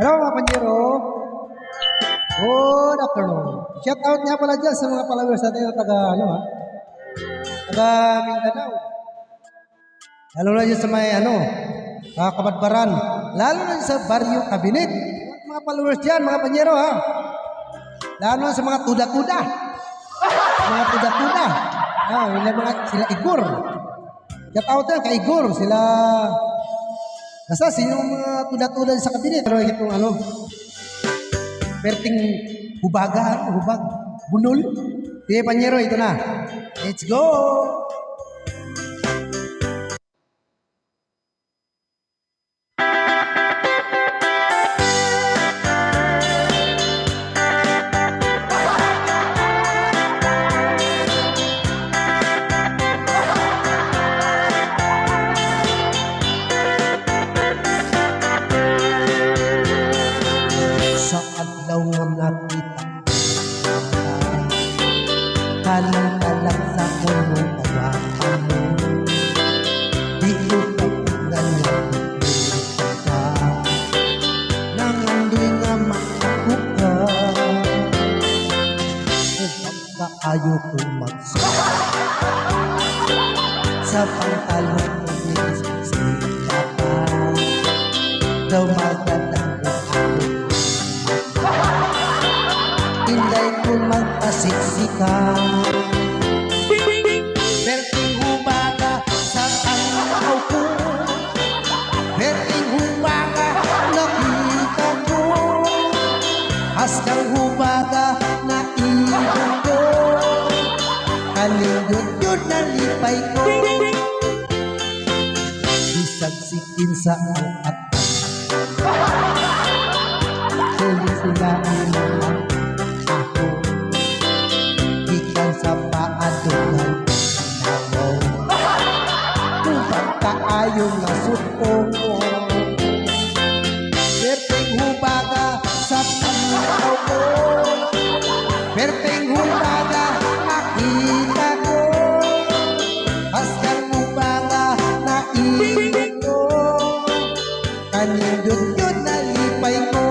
Hello mga panyero. Good afternoon. Shout out nga pala dyan sa mga followers natin na taga, taga Mindanao. Lalo na dyan sa may, Kabadbaran. Lalo na dyan sa Barrio Cabinet. Mga followers dyan, mga panyero, ha. Lalo na sa mga tuda-tuda. Mga tuda-tuda. Sila Igor. Shout out yan kay Igor. Sila... Basta sino mga tuda-tuda sa kabinet. Pero itong perting hubag, bunol. Sige, panyero, ito na. Let's go! Sa adlaw nga nakita kalang-kalang sa kulong tawakan mo di ko kapunan nga ka nangandoy nga makakuka upang kaayo kong magsuka sa pantalon mo nilisita pa daw magdadang Inday ko magpasiksika Berting humaga sa tanaw ko Berting humaga nakita ko Hastang humaga na ibon ko Kalindot yun nalipay ko Bisagsikin sa ang atas Tuloy sila ilang sa paadungan ako Upang kaayong nasutong ko Perting hubaga sa panaw ko Perting hubaga nakita ko Hastang hubaga naibig ko Kanyang yun nalipay ko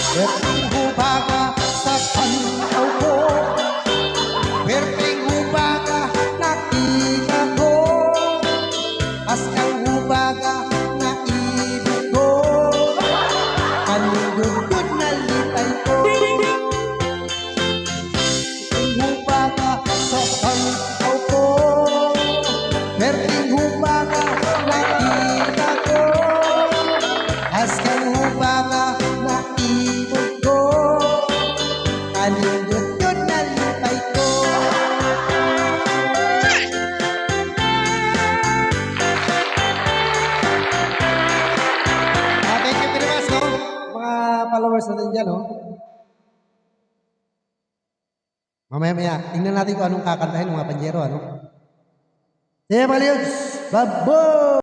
Perting hubaga sa panaw ko Perting hubaga nakita ko Hastang hubaga naibig ko Kalindot nalipay ko Perting hubaga sa panaw ko Perting hubaga nakita ko Hastang hubaga naibig ko Kalindot yun nalipay ko Thank you very much, mga followers natin dyan, Mamaya-maya, tingnan natin kung anong kakantahin ng mga panjero, Sige, Palios! Babo!